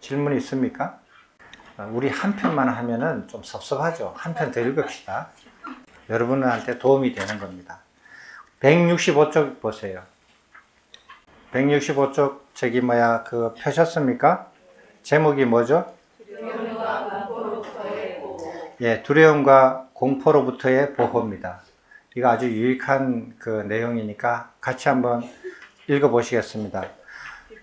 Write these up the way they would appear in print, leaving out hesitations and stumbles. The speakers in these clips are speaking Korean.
질문 있습니까? 우리 한 편만 하면은 좀 섭섭하죠. 한 편 더 읽읍시다. 여러분한테 도움이 되는 겁니다. 165쪽 보세요. 165쪽 저기 펴셨습니까? 제목이 뭐죠? 예, 두려움과 공포로부터의 보호입니다. 이거 아주 유익한 그 내용이니까 같이 한번 읽어보시겠습니다.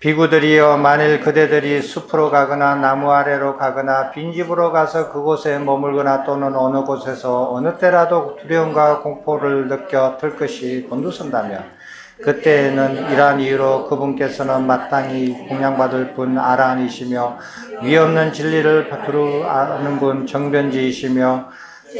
비구들이여, 만일 그대들이 숲으로 가거나 나무 아래로 가거나 빈집으로 가서 그곳에 머물거나 또는 어느 곳에서 어느 때라도 두려움과 공포를 느껴 들것이 곤두선다면 그때에는 이러한 이유로 그분께서는 마땅히 공양받을 분 아라니시며 위없는 진리를 두루아는 분 정변지이시며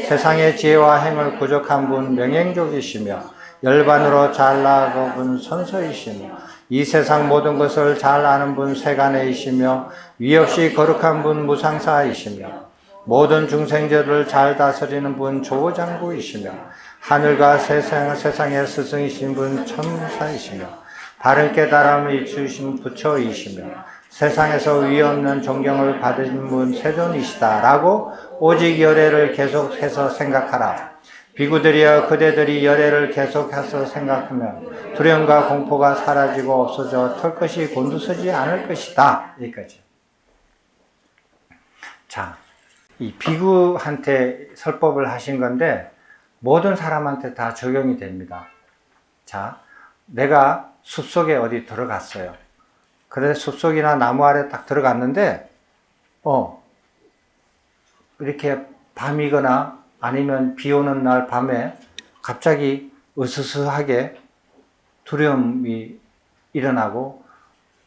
세상의 지혜와 행을 부족한 분 명행족이시며 열반으로 잘 나가고 분 선서이시며 이 세상 모든 것을 잘 아는 분 세간에이시며 위없이 거룩한 분 무상사이시며 모든 중생들을 잘 다스리는 분 조장부이시며 하늘과 세상의 스승이신 분 천사이시며 바른 깨달음을 주신 부처이시며 세상에서 위없는 존경을 받으신 분 세존이시다라고 오직 열애를 계속해서 생각하라. 비구들이여, 그대들이 열애를 계속해서 생각하면 두려움과 공포가 사라지고 없어져 털것이 곤두서지 않을 것이다. 여기까지. 자, 이 비구한테 설법을 하신 건데 모든 사람한테 다 적용이 됩니다. 자, 내가 숲속에 어디 들어갔어요. 그래서 숲속이나 나무 아래 딱 들어갔는데 이렇게 밤이거나 아니면 비 오는 날 밤에 갑자기 으스스하게 두려움이 일어나고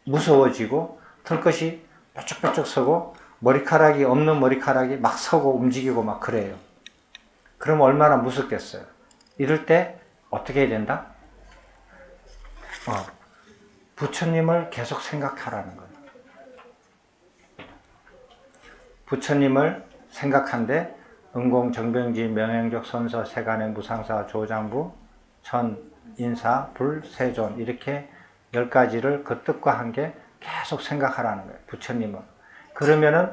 무서워지고 털것이 뾰족뾰족 서고 머리카락이 없는 머리카락이 막 서고 움직이고 막 그래요. 그럼 얼마나 무섭겠어요. 이럴 때 어떻게 해야 된다? 부처님을 계속 생각하라는 거예요. 부처님을 생각한데 은공, 정병지, 명행적, 선서, 세간의 무상사, 조장부, 천, 인사, 불, 세존 이렇게 10가지를 그 뜻과 함께 계속 생각하라는 거예요. 부처님은. 그러면은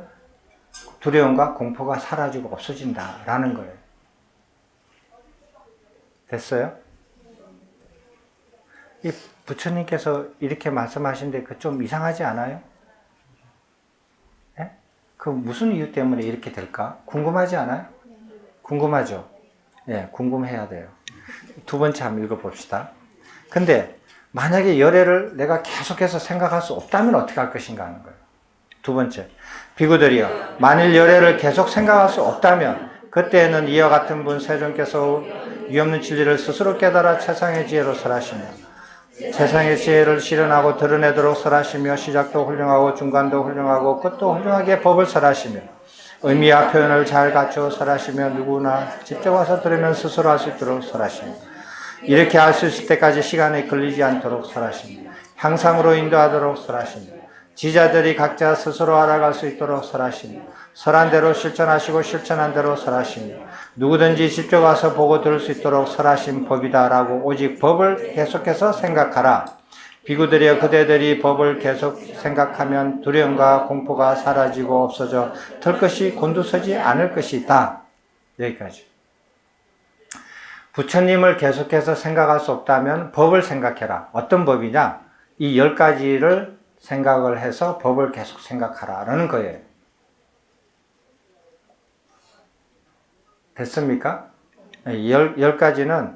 두려움과 공포가 사라지고 없어진다라는 거예요. 됐어요? 이 부처님께서 이렇게 말씀하시는데 그 좀 이상하지 않아요? 예? 그 무슨 이유 때문에 이렇게 될까? 궁금하지 않아요? 궁금하죠? 예, 궁금해야 돼요. 두 번째 한번 읽어봅시다. 근데 만약에 열애를 내가 계속해서 생각할 수 없다면 어떻게 할 것인가 하는 거예요. 두 번째, 비구들이여, 만일 열애를 계속 생각할 수 없다면 그때에는 이와 같은 분 세존께서 위없는 진리를 스스로 깨달아 세상의 지혜로 설하시며 세상의 지혜를 실현하고 드러내도록 설하시며 시작도 훌륭하고 중간도 훌륭하고 끝도 훌륭하게 법을 설하시며 의미와 표현을 잘 갖추어 설하시며 누구나 직접 와서 들으면 스스로 할 수 있도록 설하시며 이렇게 할 수 있을 때까지 시간이 걸리지 않도록 설하시며 향상으로 인도하도록 설하시며 지자들이 각자 스스로 알아갈 수 있도록 설하시며 설한 대로 실천하시고 실천한 대로 설하시며 누구든지 직접 와서 보고 들을 수 있도록 설하신 법이다라고 오직 법을 계속해서 생각하라. 비구들이여, 그대들이 법을 계속 생각하면 두려움과 공포가 사라지고 없어져 털것이 곤두서지 않을 것이다. 여기까지. 부처님을 계속해서 생각할 수 없다면 법을 생각해라. 어떤 법이냐? 이 10가지를 생각을 해서 법을 계속 생각하라는 거예요. 됐습니까? 10가지는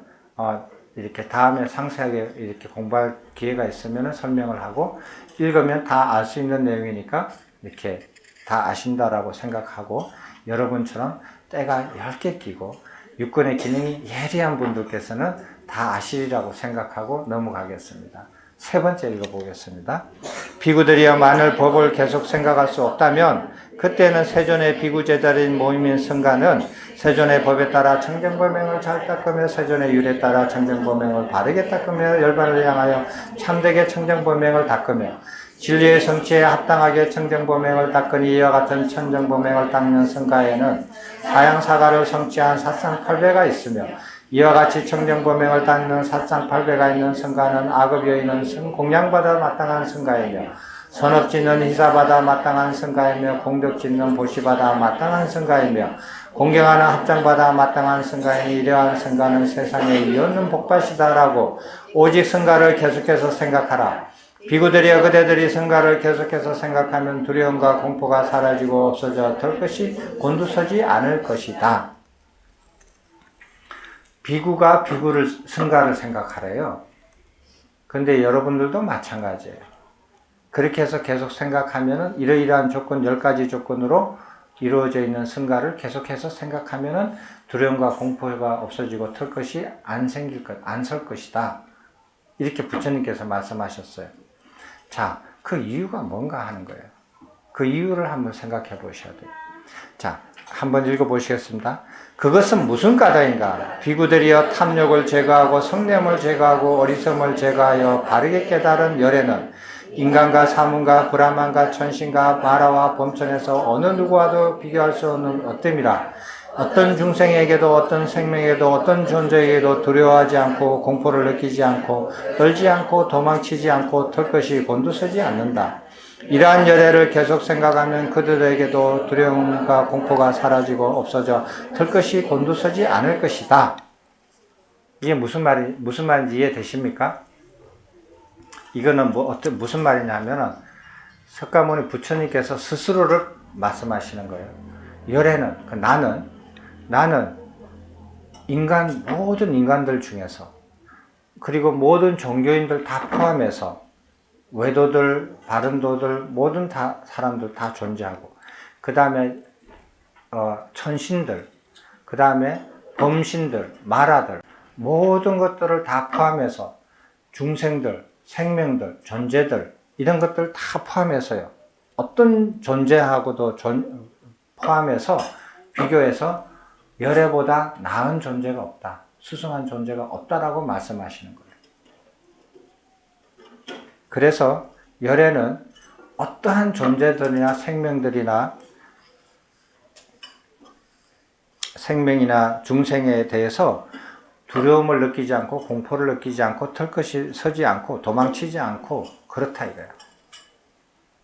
이렇게 다음에 상세하게 이렇게 공부할 기회가 있으면 설명을 하고 읽으면 다 알 수 있는 내용이니까 이렇게 다 아신다라고 생각하고 여러분처럼 때가 10개 끼고 육군의 기능이 예리한 분들께서는 다 아시리라고 생각하고 넘어가겠습니다. 세 번째 읽어보겠습니다. 비구들이여, 만일 법을 계속 생각할 수 없다면 그때는 세존의 비구제자린 모임인 성가는 세존의 법에 따라 청정범행을 잘 닦으며 세존의 율에 따라 청정범행을 바르게 닦으며 열반을 향하여 참되게 청정범행을 닦으며 진리의 성취에 합당하게 청정범행을 닦으니 이와 같은 청정범행을 닦는 성가에는 사양사가를 성취한 사상팔배가 있으며 이와 같이 청정범행을 닦는 사상팔배가 있는 성가는 악업여인은 공양받아 마땅한 성가이며 선업짓는 희사받아 마땅한 승가이며 공덕짓는 보시받아 마땅한 승가이며 공경하는 합장받아 마땅한 승가이니 이러한 승가는 세상에 이없는 복받이다라고 오직 승가를 계속해서 생각하라. 비구들이여 그대들이 승가를 계속해서 생각하면 두려움과 공포가 사라지고 없어져 될 것이 곤두서지 않을 것이다. 비구가 비구를 승가를 생각하래요. 근데 여러분들도 마찬가지예요. 그렇게 해서 계속 생각하면은 이러이러한 조건 10가지 조건으로 이루어져 있는 승가를 계속해서 생각하면은 두려움과 공포가 없어지고 털 것이 안 설 것이다. 이렇게 부처님께서 말씀하셨어요. 자, 그 이유가 뭔가 하는 거예요. 그 이유를 한번 생각해 보셔야 돼요. 자, 한번 읽어 보시겠습니다. 그것은 무슨 까닭인가? 비구들이여 탐욕을 제거하고 성냄을 제거하고 어리석음을 제거하여 바르게 깨달은 열애는 인간과 사문과 브라만과 천신과 마라와 범천에서 어느 누구와도 비교할 수 없는 어뜸이라. 어떤 중생에게도 어떤 생명에게도 어떤 존재에게도 두려워하지 않고 공포를 느끼지 않고 떨지 않고 도망치지 않고 털 것이 곤두서지 않는다. 이러한 열애를 계속 생각하면 그들에게도 두려움과 공포가 사라지고 없어져 털 것이 곤두서지 않을 것이다. 이게 무슨 말인지 이해되십니까? 이거는 무슨 말이냐면은 석가모니 부처님께서 스스로를 말씀하시는 거예요. 열애는, 나는 모든 인간들 중에서, 그리고 모든 종교인들 다 포함해서 외도들, 바른도들, 모든 사람들 다 존재하고, 그 다음에 천신들, 그 다음에 범신들, 마라들, 모든 것들을 다 포함해서 중생들, 생명들, 존재들, 이런 것들 다 포함해서요. 어떤 존재하고도 포함해서 비교해서 열애보다 나은 존재가 없다. 수승한 존재가 없다라고 말씀하시는 거예요. 그래서 열애는 어떠한 존재들이나 생명이나 중생에 대해서 두려움을 느끼지 않고 공포를 느끼지 않고 털것이 서지 않고 도망치지 않고 그렇다 이거예요.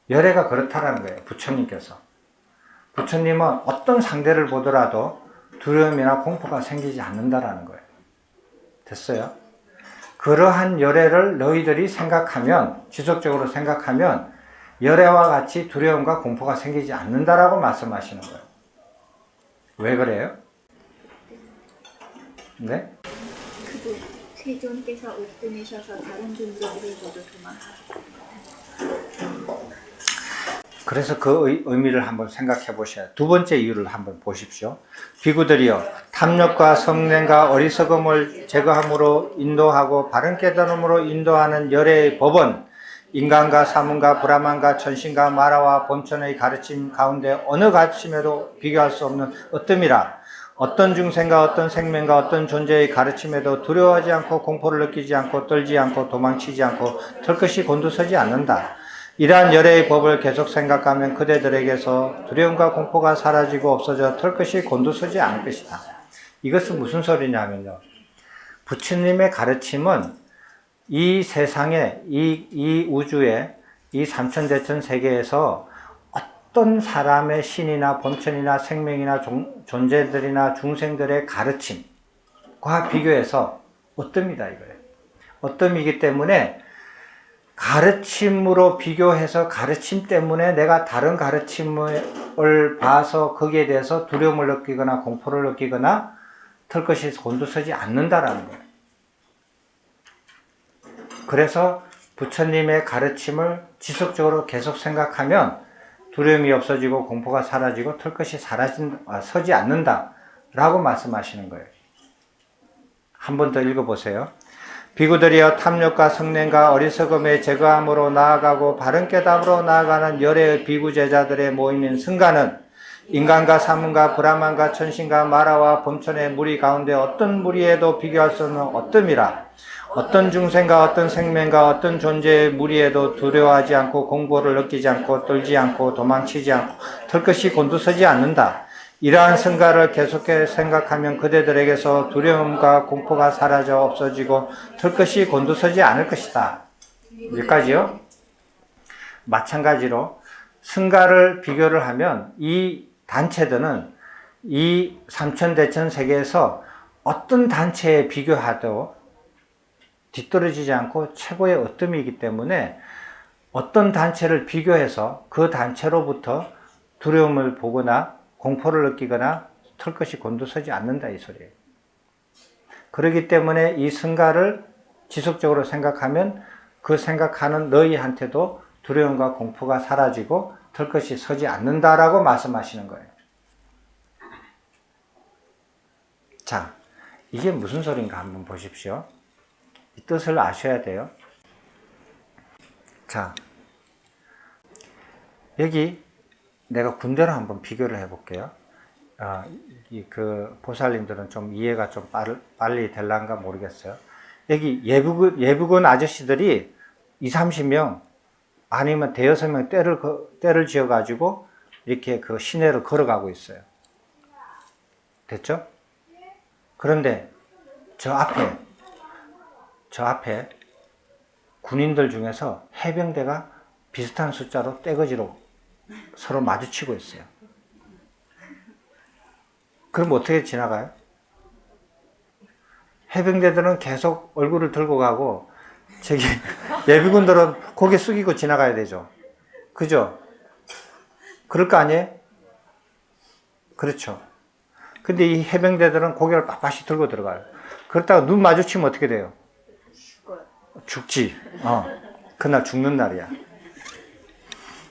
열애가 그렇다라는 거예요. 부처님은 어떤 상대를 보더라도 두려움이나 공포가 생기지 않는다라는 거예요. 됐어요? 그러한 열애를 너희들이 지속적으로 생각하면 열애와 같이 두려움과 공포가 생기지 않는다라고 말씀하시는 거예요. 왜 그래요? 네? 그도 세존께서 옷드내셔서 다른 존재들을 모두 도망하셨습니다. 그래서 그 의미를 한번 생각해 보셔야. 두 번째 이유를 한번 보십시오. 비구들이여 탐욕과 성냄과 어리석음을 제거함으로 인도하고 바른 깨달음으로 인도하는 열애의 법은 인간과 사문과 브라만과 천신과 마라와 범천의 가르침 가운데 어느 가르침에도 비교할 수 없는 어뜸이라. 어떤 중생과 어떤 생명과 어떤 존재의 가르침에도 두려워하지 않고 공포를 느끼지 않고 떨지 않고 도망치지 않고 털 것이 곤두서지 않는다. 이러한 열애의 법을 계속 생각하면 그대들에게서 두려움과 공포가 사라지고 없어져 털 것이 곤두서지 않을 것이다. 이것은 무슨 소리냐면요. 부처님의 가르침은 이 세상에, 이 우주에, 이 삼천대천 세계에서 어떤 사람의 신이나 범천이나 생명이나 존재들이나 중생들의 가르침과 비교해서 어뜸이다 이거예요. 어뜸이기 때문에 가르침으로 비교해서 가르침 때문에 내가 다른 가르침을 봐서 거기에 대해서 두려움을 느끼거나 공포를 느끼거나 털 것이 곤두서지 않는다라는 거예요. 그래서 부처님의 가르침을 지속적으로 계속 생각하면 두려움이 없어지고 공포가 사라지고 털 것이 서지 않는다라고 말씀하시는 거예요. 한 번 더 읽어보세요. 비구들이여 탐욕과 성냄과 어리석음의 제거함으로 나아가고 바른 깨달음으로 나아가는 열애의 비구 제자들의 모임인 승가는 인간과 사문과 브라만과 천신과 마라와 범천의 무리 가운데 어떤 무리에도 비교할 수 없는 어뜸이라. 어떤 중생과 어떤 생명과 어떤 존재의 무리에도 두려워하지 않고 공포를 느끼지 않고 떨지 않고 도망치지 않고 털 것이 곤두서지 않는다. 이러한 승가를 계속해 생각하면 그대들에게서 두려움과 공포가 사라져 없어지고 털 것이 곤두서지 않을 것이다. 여기까지요. 마찬가지로 승가를 비교를 하면 이 단체들은 이 삼천대천 세계에서 어떤 단체에 비교하도 뒤떨어지지 않고 최고의 어뜸이기 때문에 어떤 단체를 비교해서 그 단체로부터 두려움을 보거나 공포를 느끼거나 털것이 곤두서지 않는다 이 소리예요. 그렇기 때문에 이 승가를 지속적으로 생각하면 그 생각하는 너희한테도 두려움과 공포가 사라지고 털것이 서지 않는다라고 말씀하시는 거예요. 자, 이게 무슨 소린가 한번 보십시오. 이 뜻을 아셔야 돼요. 자, 여기 내가 군대로 한번 비교를 해볼게요. 그 보살님들은 좀 이해가 좀 빨리 될란가 모르겠어요. 여기 예비군 아저씨들이 20-30명 아니면 대여섯 명 떼를 지어가지고 이렇게 그 시내를 걸어가고 있어요. 됐죠? 그런데 저 앞에 군인들 중에서 해병대가 비슷한 숫자로 떼거지로 서로 마주치고 있어요. 그럼 어떻게 지나가요? 해병대들은 계속 얼굴을 들고 가고 저기 예비군들은 고개 숙이고 지나가야 되죠. 그죠? 그럴 거 아니에요? 그렇죠. 근데 이 해병대들은 고개를 빳빳이 들고 들어가요. 그러다가 눈 마주치면 어떻게 돼요? 죽지. 그날 죽는 날이야.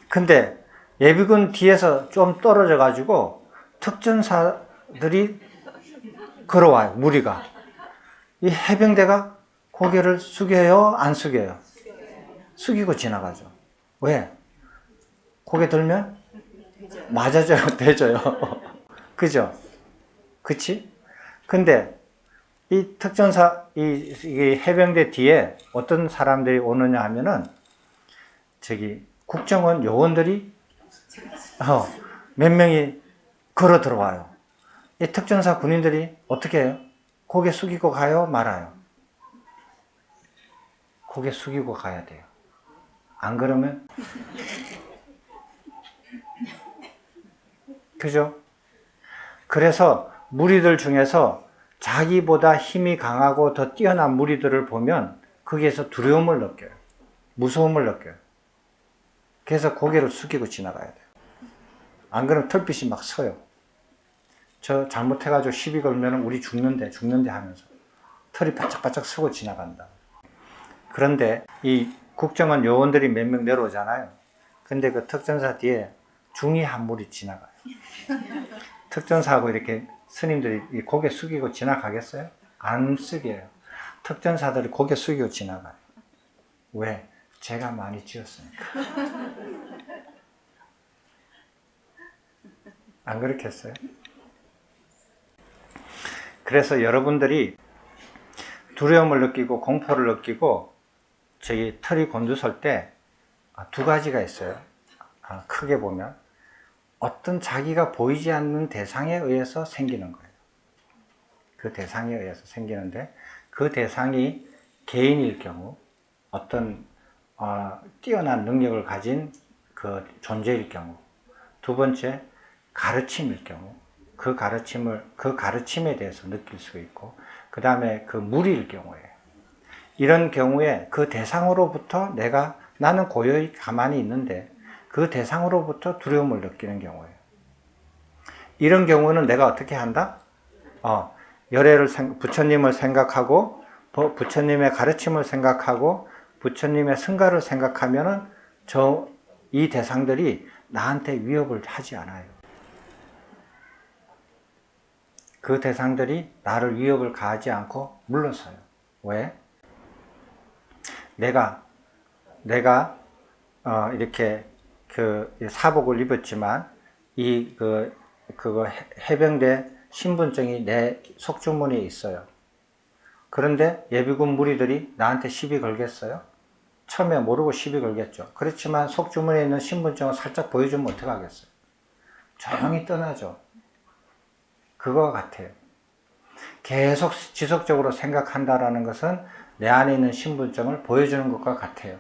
근데 예비군 뒤에서 좀 떨어져 가지고 특전사들이 걸어와요. 무리가. 이 해병대가 고개를 숙여요? 안 숙여요? 숙이고 지나가죠. 왜? 고개 들면 맞아져요? 대져요? 그죠? 그치? 근데 이 특전사, 이 해병대 뒤에 어떤 사람들이 오느냐 하면은 저기 국정원 요원들이 몇 명이 걸어 들어와요. 이 특전사 군인들이 어떻게 해요? 고개 숙이고 가요? 말아요? 고개 숙이고 가야 돼요. 안 그러면 그죠? 그래서 무리들 중에서 자기보다 힘이 강하고 더 뛰어난 무리들을 보면 거기에서 두려움을 느껴요. 무서움을 느껴요. 그래서 고개를 숙이고 지나가야 돼요. 안 그러면 털빛이 막 서요. 저 잘못해가지고 시비 걸면 우리 죽는데 하면서 털이 바짝바짝 서고 지나간다. 그런데 이 국정원 요원들이 몇 명 내려오잖아요. 근데 그 특전사 뒤에 중이 한 무리 지나가요. 특전사하고 이렇게 스님들이 고개 숙이고 지나가겠어요? 안 숙여요. 특전사들이 고개 숙이고 지나가요. 왜? 제가 많이 지었으니까. 안 그렇겠어요? 그래서 여러분들이 두려움을 느끼고 공포를 느끼고 저기 털이 곤두설 때 두 가지가 있어요. 크게 보면 어떤 자기가 보이지 않는 대상에 의해서 생기는 거예요. 그 대상에 의해서 생기는데 그 대상이 개인일 경우 어떤 뛰어난 능력을 가진 그 존재일 경우, 두 번째 가르침일 경우 그 가르침에 대해서 느낄 수 있고, 그 다음에 그 무리일 경우에, 이런 경우에 그 대상으로부터 나는 고요히 가만히 있는데 그 대상으로부터 두려움을 느끼는 경우예요. 이런 경우는 내가 어떻게 한다? 부처님을 생각하고 부처님의 가르침을 생각하고 부처님의 승가를 생각하면은 이 대상들이 나한테 위협을 하지 않아요. 그 대상들이 나를 위협을 가하지 않고 물러서요. 왜? 내가 이렇게 그 사복을 입었지만 그거 해병대 신분증이 내 속주머니에 있어요. 그런데 예비군 무리들이 나한테 시비 걸겠어요? 처음에 모르고 시비 걸겠죠. 그렇지만 속주머니에 있는 신분증을 살짝 보여주면 어떡하겠어요? 조용히 떠나죠. 그거와 같아요. 계속 지속적으로 생각한다라는 것은 내 안에 있는 신분증을 보여주는 것과 같아요.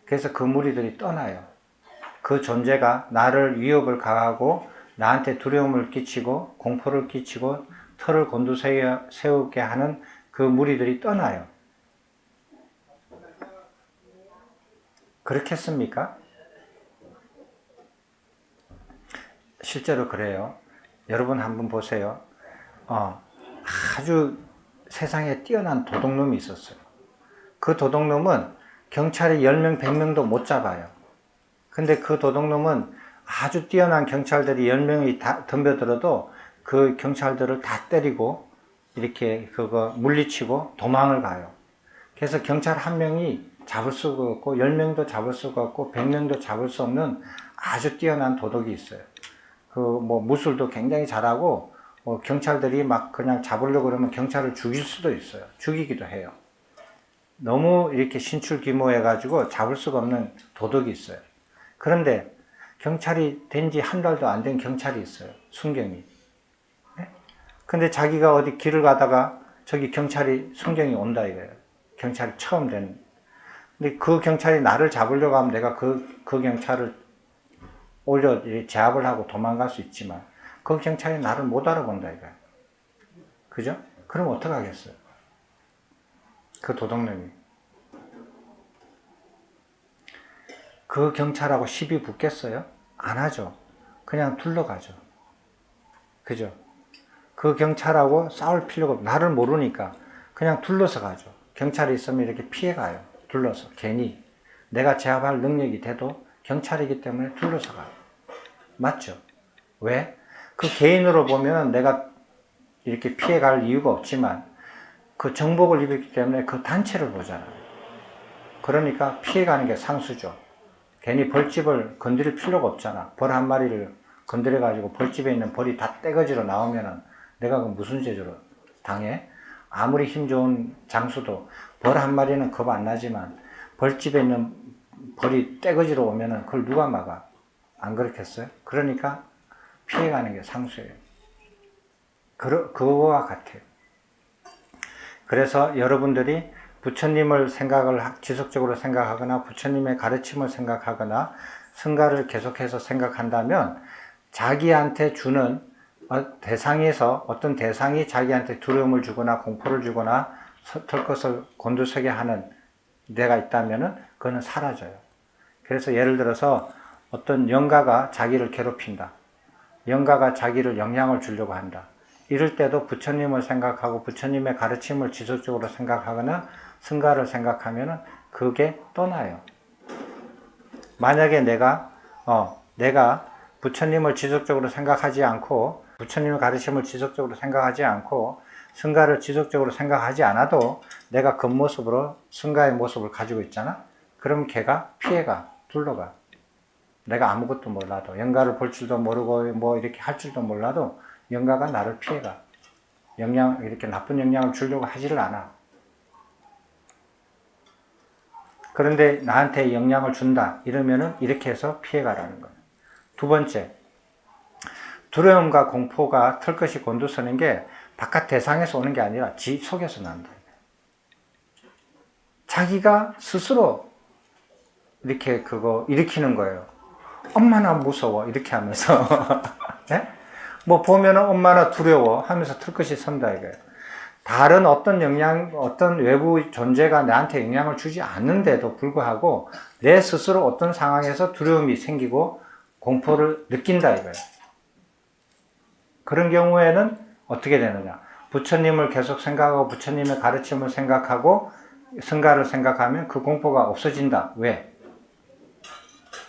그래서 그 무리들이 떠나요. 그 존재가 나를 위협을 가하고 나한테 두려움을 끼치고 공포를 끼치고 털을 곤두세우게 하는 그 무리들이 떠나요. 그렇겠습니까? 실제로 그래요. 여러분 한번 보세요. 아주 세상에 뛰어난 도둑놈이 있었어요. 그 도둑놈은 경찰이 10명, 100명도 못 잡아요. 근데 그 도둑놈은 아주 뛰어난 경찰들이 10명이 다 덤벼들어도 그 경찰들을 다 때리고 이렇게 그거 물리치고 도망을 가요. 그래서 경찰 한 명이 잡을 수가 없고 10명도 잡을 수가 없고 100명도 잡을 수 없는 아주 뛰어난 도둑이 있어요. 그 뭐 무술도 굉장히 잘하고 경찰들이 막 그냥 잡으려고 그러면 경찰을 죽일 수도 있어요. 죽이기도 해요. 너무 이렇게 신출귀모해 가지고 잡을 수가 없는 도둑이 있어요. 그런데 경찰이 된 지 한 달도 안 된 경찰이 있어요. 순경이. 네? 근데 자기가 어디 길을 가다가 저기 순경이 온다 이거예요. 경찰이 처음 된. 근데 그 경찰이 나를 잡으려고 하면 내가 그 경찰을 오히려 제압을 하고 도망갈 수 있지만 그 경찰이 나를 못 알아본다 이거예요. 그죠? 그럼 어떡하겠어요? 그 도둑놈이. 그 경찰하고 시비 붙겠어요? 안 하죠. 그냥 둘러가죠. 그죠? 그 경찰하고 싸울 필요가 없고 나를 모르니까 그냥 둘러서 가죠. 경찰이 있으면 이렇게 피해가요. 둘러서 괜히 내가 제압할 능력이 돼도 경찰이기 때문에 둘러서 가요. 맞죠? 왜? 그 개인으로 보면 내가 이렇게 피해갈 이유가 없지만 그 정복을 입었기 때문에 그 단체를 보잖아요. 그러니까 피해가는 게 상수죠. 괜히 벌집을 건드릴 필요가 없잖아. 벌 한 마리를 건드려가지고 벌집에 있는 벌이 다 떼거지로 나오면은 내가 그 무슨 죄로 당해? 아무리 힘 좋은 장수도 벌 한 마리는 겁 안 나지만 벌집에 있는 벌이 떼거지로 오면은 그걸 누가 막아? 안 그렇겠어요? 그러니까 피해가는 게 상수예요. 그거와 같아요. 그래서 여러분들이 부처님을 지속적으로 생각하거나 부처님의 가르침을 생각하거나 승가를 계속해서 생각한다면 자기한테 주는 어떤 대상이 자기한테 두려움을 주거나 공포를 주거나 털것을 곤두서게 하는 데가 있다면 그거는 사라져요. 그래서 예를 들어서 어떤 영가가 자기를 괴롭힌다. 영가가 자기를 영향을 주려고 한다. 이럴 때도 부처님을 생각하고 부처님의 가르침을 지속적으로 생각하거나 승가를 생각하면 그게 떠나요. 만약에 내가 부처님을 지속적으로 생각하지 않고 부처님의 가르침을 지속적으로 생각하지 않고 승가를 지속적으로 생각하지 않아도 내가 겉모습으로 승가의 모습을 가지고 있잖아. 그럼 걔가 피해가 둘러가. 내가 아무것도 몰라도 영가를 볼 줄도 모르고 뭐 이렇게 할 줄도 몰라도 영가가 나를 피해가. 이렇게 나쁜 영향을 주려고 하지를 않아. 그런데 나한테 영향을 준다 이러면은 이렇게 해서 피해가라는 거예요. 두 번째, 두려움과 공포가 털것이 곤두서는 게 바깥 대상에서 오는 게 아니라 지 속에서 난다. 자기가 스스로 이렇게 그거 일으키는 거예요. 엄마나 무서워 이렇게 하면서 네? 뭐 보면은 엄마나 두려워 하면서 털것이 선다 이거예요. 다른 어떤 외부 존재가 나한테 영향을 주지 않는데도 불구하고 내 스스로 어떤 상황에서 두려움이 생기고 공포를 느낀다 이거예요. 그런 경우에는 어떻게 되느냐? 부처님을 계속 생각하고 부처님의 가르침을 생각하고 승가를 생각하면 그 공포가 없어진다. 왜?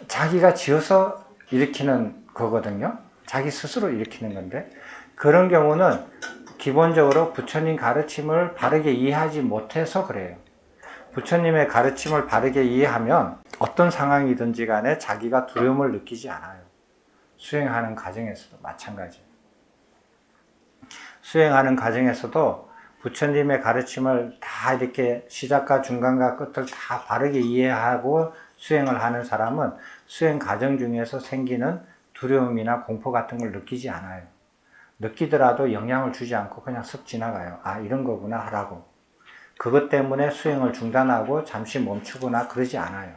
자기가 지어서 일으키는 거거든요. 자기 스스로 일으키는 건데 그런 경우는 기본적으로 부처님 가르침을 바르게 이해하지 못해서 그래요. 부처님의 가르침을 바르게 이해하면 어떤 상황이든지 간에 자기가 두려움을 느끼지 않아요. 수행하는 과정에서도 마찬가지. 수행하는 과정에서도 부처님의 가르침을 다 이렇게 시작과 중간과 끝을 다 바르게 이해하고 수행을 하는 사람은 수행 과정 중에서 생기는 두려움이나 공포 같은 걸 느끼지 않아요. 느끼더라도 영향을 주지 않고 그냥 쓱 지나가요. 아, 이런 거구나 하라고. 그것 때문에 수행을 중단하고 잠시 멈추거나 그러지 않아요.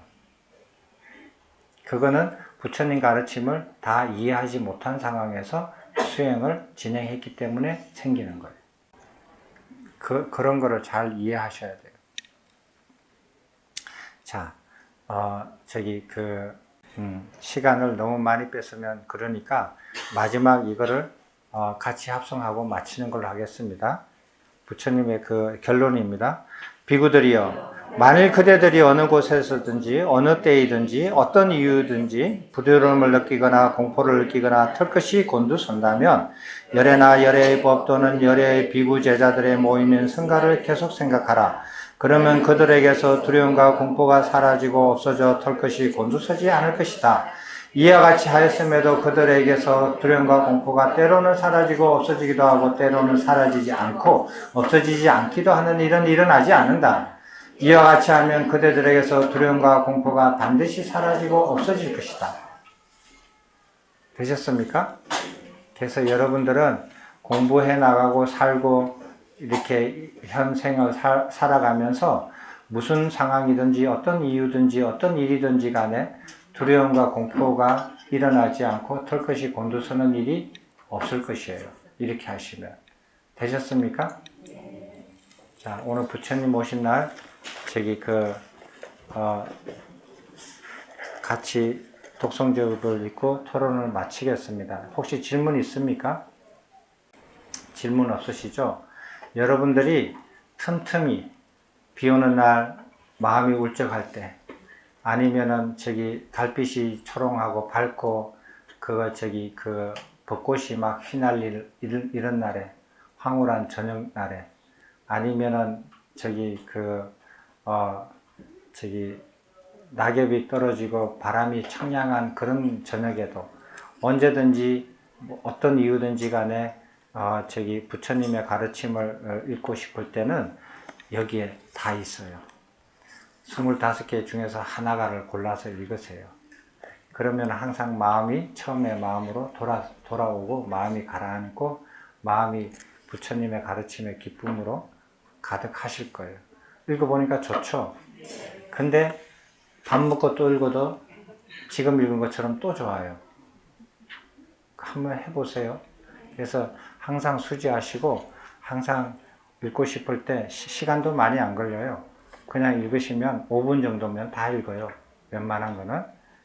그거는 부처님 가르침을 다 이해하지 못한 상황에서 수행을 진행했기 때문에 생기는 거예요. 그런 거를 잘 이해하셔야 돼요. 자, 시간을 너무 많이 뺐으면 그러니까 마지막 이거를 같이 합성하고 마치는 걸로 하겠습니다. 부처님의 그 결론입니다. 비구들이여, 만일 그대들이 어느 곳에서든지 어느 때이든지 어떤 이유든지 부드러움을 느끼거나 공포를 느끼거나 털끝이 곤두선다면 열애나 열애의 법 또는 열애의 비구 제자들의 모이는 성가를 계속 생각하라. 그러면 그들에게서 두려움과 공포가 사라지고 없어져 털끝이 곤두서지 않을 것이다. 이와 같이 하였음에도 그들에게서 두려움과 공포가 때로는 사라지고 없어지기도 하고 때로는 사라지지 않고 없어지지 않기도 하는 일은 일어나지 않는다. 이와 같이 하면 그대들에게서 두려움과 공포가 반드시 사라지고 없어질 것이다. 되셨습니까? 그래서 여러분들은 공부해 나가고 살고 이렇게 현생을 살아가면서 무슨 상황이든지 어떤 이유든지 어떤 일이든지 간에 두려움과 공포가 일어나지 않고 털끝이 곤두서는 일이 없을 것이에요. 이렇게 하시면. 되셨습니까? 자, 오늘 부처님 오신 날 같이 독성적을 읽고 토론을 마치겠습니다. 혹시 질문 있습니까? 질문 없으시죠? 여러분들이 틈틈이 비 오는 날 마음이 울적할 때 아니면은 달빛이 초롱하고 밝고 벚꽃이 막 휘날릴 이런 날에 황홀한 저녁 날에 아니면은 낙엽이 떨어지고 바람이 청량한 그런 저녁에도 언제든지 어떤 이유든지 간에 부처님의 가르침을 읽고 싶을 때는 여기에 다 있어요. 25개 중에서 하나가를 골라서 읽으세요. 그러면 항상 마음이 처음의 마음으로 돌아오고 마음이 가라앉고 마음이 부처님의 가르침의 기쁨으로 가득하실 거예요. 읽어보니까 좋죠? 근데 밥 먹고 또 읽어도 지금 읽은 것처럼 또 좋아요. 한번 해보세요. 그래서 항상 수지하시고 항상 읽고 싶을 때 시간도 많이 안 걸려요. 그냥 읽으시면 5분 정도면 다 읽어요. 웬만한 거는.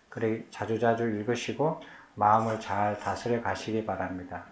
그래 자주자주 읽으시고 마음을 잘 다스려 가시기 바랍니다.